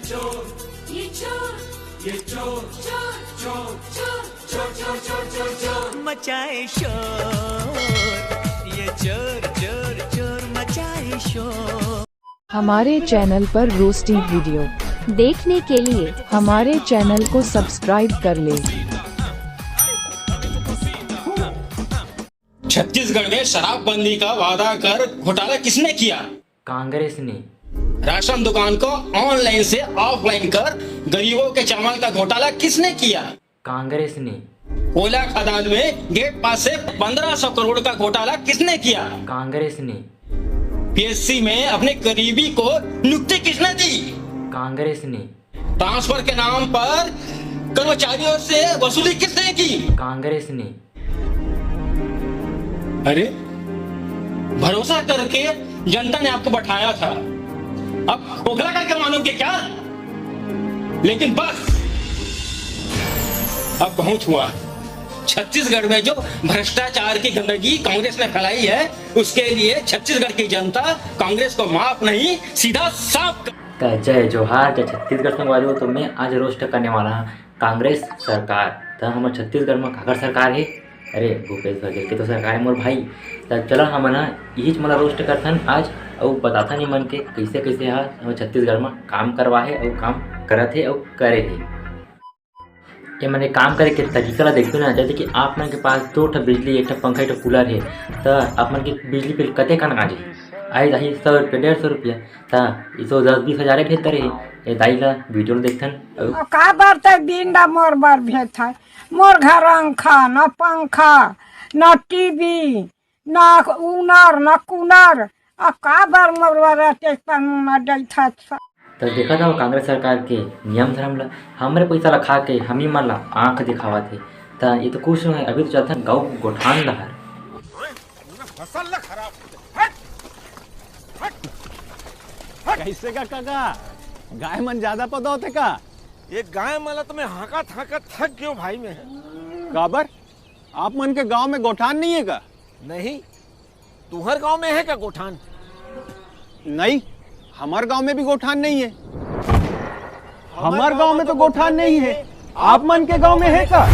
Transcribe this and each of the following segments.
चोर, ये चोर, ये चोर, चोर, चोर, चोर, चोर, चोर, चोर, चोर, चोर मचाए शोर, ये चोर, चोर, चोर मचाए शोर। हमारे चैनल पर रोस्टिंग वीडियो देखने के लिए हमारे चैनल को सब्सक्राइब कर ले। छत्तीसगढ़ में शराबबंदी का वादा कर घोटाला किसने किया? कांग्रेस ने। राशन दुकान को ऑनलाइन से ऑफलाइन कर गरीबों के चावल का घोटाला किसने किया? कांग्रेस ने। कोयला खदान में गेट पास से 1500 करोड़ का घोटाला किसने किया? कांग्रेस ने। पीएससी में अपने करीबी को नियुक्ति किसने दी? कांग्रेस ने। ट्रांसफर के नाम पर कर्मचारियों से वसूली किसने की? कांग्रेस ने। अरे भरोसा करके जनता ने आपको बैठाया था, अब खोखला करके मानोगे क्या? लेकिन बस अब पहुंच हुआ। छत्तीसगढ़ में जो भ्रष्टाचार की गंदगी कांग्रेस ने फैलाई है, उसके लिए छत्तीसगढ़ की जनता कांग्रेस को माफ नहीं सीधा साफ। जय जोहार, जय छत्तीसगढ़ संगवारी हो। तो मैं आज रोस्ट करने वाला हूँ कांग्रेस सरकार। तो हमारे छत्तीसगढ़ में काकर सरकार है? अरे भूपेश बघेल के तो सरकार है मोर भाई। तो चलो हम ना यही मला रोस्ट करथन आज और बताथा नहीं मन के कैसे कैसे हम छत्तीसगढ़ में काम करवा है और काम करत है और करे है। ये मैंने काम करे के तरीका ला देखते ना, जैसे कि आप मन के पास 2 ठो बिजली, 1 ठो पंखा, 1 ठो कूलर है, तो आप मन के बिजली बिल कते कन आ जाए? आई दाई 100 रुपया, 150 रुपया, तो 110-20 हज़ार भेजते रहे। ये दाई ला वीडियो देखथन का बार तक बिंडा मोर बार भेज है। मोर घर अंखा न पंखा न टीवी न ऊनर न कूलर, अब का बार मोर बार तो देखा था कांग्रेस सरकार के नियम धर्म ला हमारे पैसा ला खा के हम ही मन ला आँख दिखावा थे। तो ये तो कुछ नहीं, अभी तो चलता गाँव गोठान लहर कैसे का काका गाय मन ज्यादा पौधा होते का? ये गाय माला तो मैं हाकत हाकत थक गयो भाई में। काबर आप मन के गांव में गोठान नहीं है का? नहीं, तुम्हार गांव में है क्या गोठान? नहीं, हमार गांव में भी गोठान नहीं है। हमार गांव में तो गोठान नहीं है, आप मन के गांव में है का?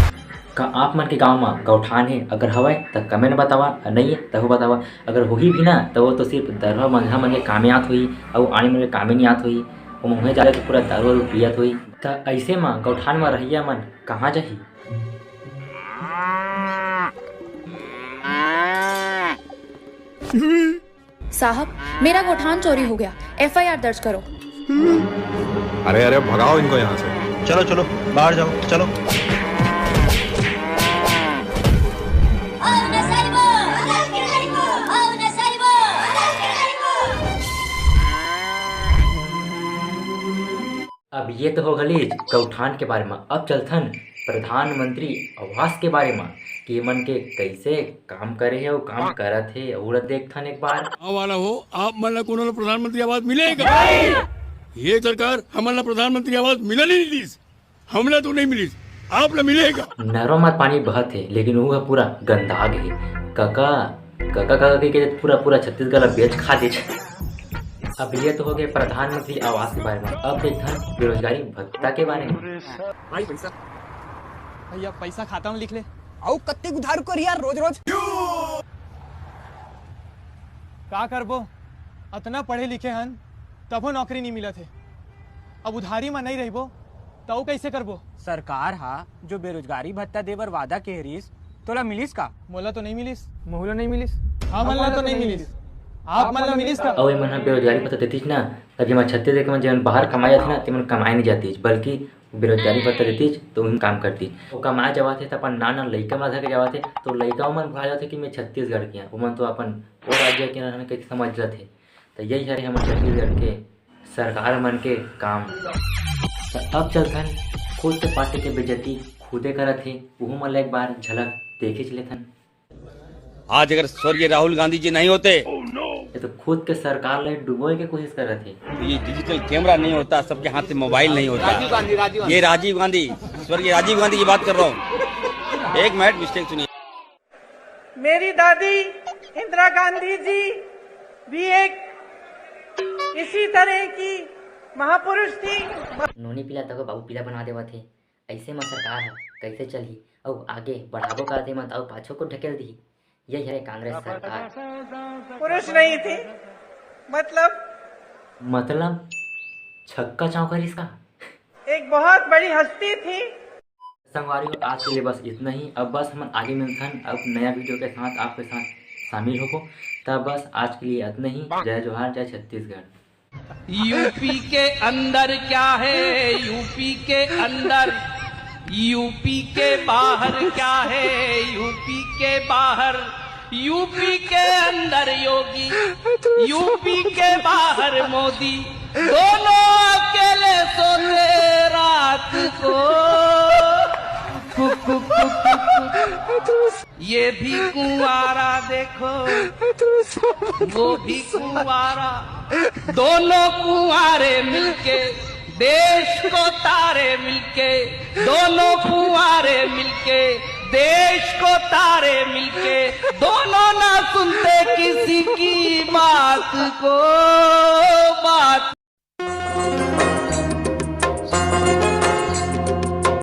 आप मन के गांव में गौठान है? अगर हवा तो कमेंट बतावा, नहीं है तो बतावा। अगर हो ही भी ना तो वो तो सिर्फ दरवा मंझा मन के कामे आत हुई और आने मन के कामे नहीं आत हुई, वो मुँह जाले तो पूरा दारू पियत हुई। तो ऐसे में गौठान में रहिया मन कहाँ जाही? साहब, मेरा गोठान चोरी हो गया, FIR दर्ज करो। अरे अरे भगाओ इनको यहाँ से। चलो चलो बाहर जाओ, चलो। अब ये तो हो गली गौठान के बारे में। अब चलथन प्रधानमंत्री आवास के बारे में कि मन के कैसे काम करे है और काम करत है और देखथन एक बार। वाला हो आप मन को प्रधानमंत्री आवास मिलेगा? ये सरकार हमारा प्रधानमंत्री आवास मिला नहीं दी, हमला तो नहीं मिली, आप ला मिलेगा। नहरों में पानी बहत है लेकिन वो पूरा गंदाग है। काका काका काका के पूरा पूरा छत्तीसगढ़ बेच खा दे। अब ये तो हो गए प्रधानमंत्री आवास के बारे में। अब देखथन बेरोजगारी भत्ता के बारे में। भाई पैसा भैया पैसा खाता में लिख ले और कत्ते उधार कर यार रोज रोज। का करबो, अतना पढ़े लिखे हन तबो नौकरी नहीं मिलत है। अब उधारी में नहीं रहबो तो कैसे करबो? सरकार हा जो बेरोजगारी भत्ता देवर वादा के हरीस तोला मिलिस का? मोला तो नहीं मिलिस। मोहला नहीं मिलिस। हाँ मोला तो नहीं मिलिस। आप मतलब मिलिस का? और मन बेरोजगारी भत्ता देतीस ना, तब मैं छत्तीसगढ़ के मन जब बाहर कमाया था ना तो मन कमाए नहीं जाती, बल्कि बेरोजगारी भत्ता देतीस तो उन काम करती। वो कमाए जावा थे तो अपन नाना लड़का में धके जावा थे तो लड़का मन भा जाते कि मैं छत्तीसगढ़ के वो मन तो अपन वो राज्य के रहने के समझ जाते। तो यही सारे हम छत्तीसगढ़ के सरकार मन के काम। तो अब चलथन खुद के पार्टी के बेइज्जती खुदे करत थे, वो मन एक बार झलक देखे चलेथन। आज अगर स्वर्गीय राहुल गांधी जी नहीं होते ये तो खुद के सरकार ले डुबोए की कोशिश कर रहे थे। तो ये डिजिटल कैमरा नहीं होता, सबके हाथ में मोबाइल नहीं होता। ये राजीव गांधी, स्वर्गीय राजीव गांधी की बात कर रहा हूँ। एक मिनट मिस्टेक सुनिए। मेरी दादी इंदिरा गांधी जी भी एक इसी तरह की महापुरुष थी। नोनी पीला तको बाबू पीला बना देवा थे। ऐसे में सरकार है कैसे चली और आगे बढ़ावो कर दे मत और पाछो को ढकेल दी। यही है कांग्रेस सरकार। पुरुष नहीं थी मतलब छक्का चौका इसका एक बहुत बड़ी हस्ती थी। संगवारी आज के लिए बस इतना ही। अब बस हम आगे मिलते हैं अब नया वीडियो के साथ आपके साथ शामिल हो। तब बस आज के लिए इतना ही। जय जोहार, जय छत्तीसगढ़। यूपी के अंदर क्या है, यूपी के अंदर, यूपी के बाहर क्या है, यूपी के बाहर, यूपी के अंदर योगी, यूपी के बाहर मोदी, दोनों अकेले सोते रात को। ये भी कुंवारा देखो, वो भी कुंवारा, दोनों कुंवारे मिलके देश को तारे मिलके, दोनों कुंवारे मिलके देश को तारे मिलके, दोनों ना सुनते किसी की बात को।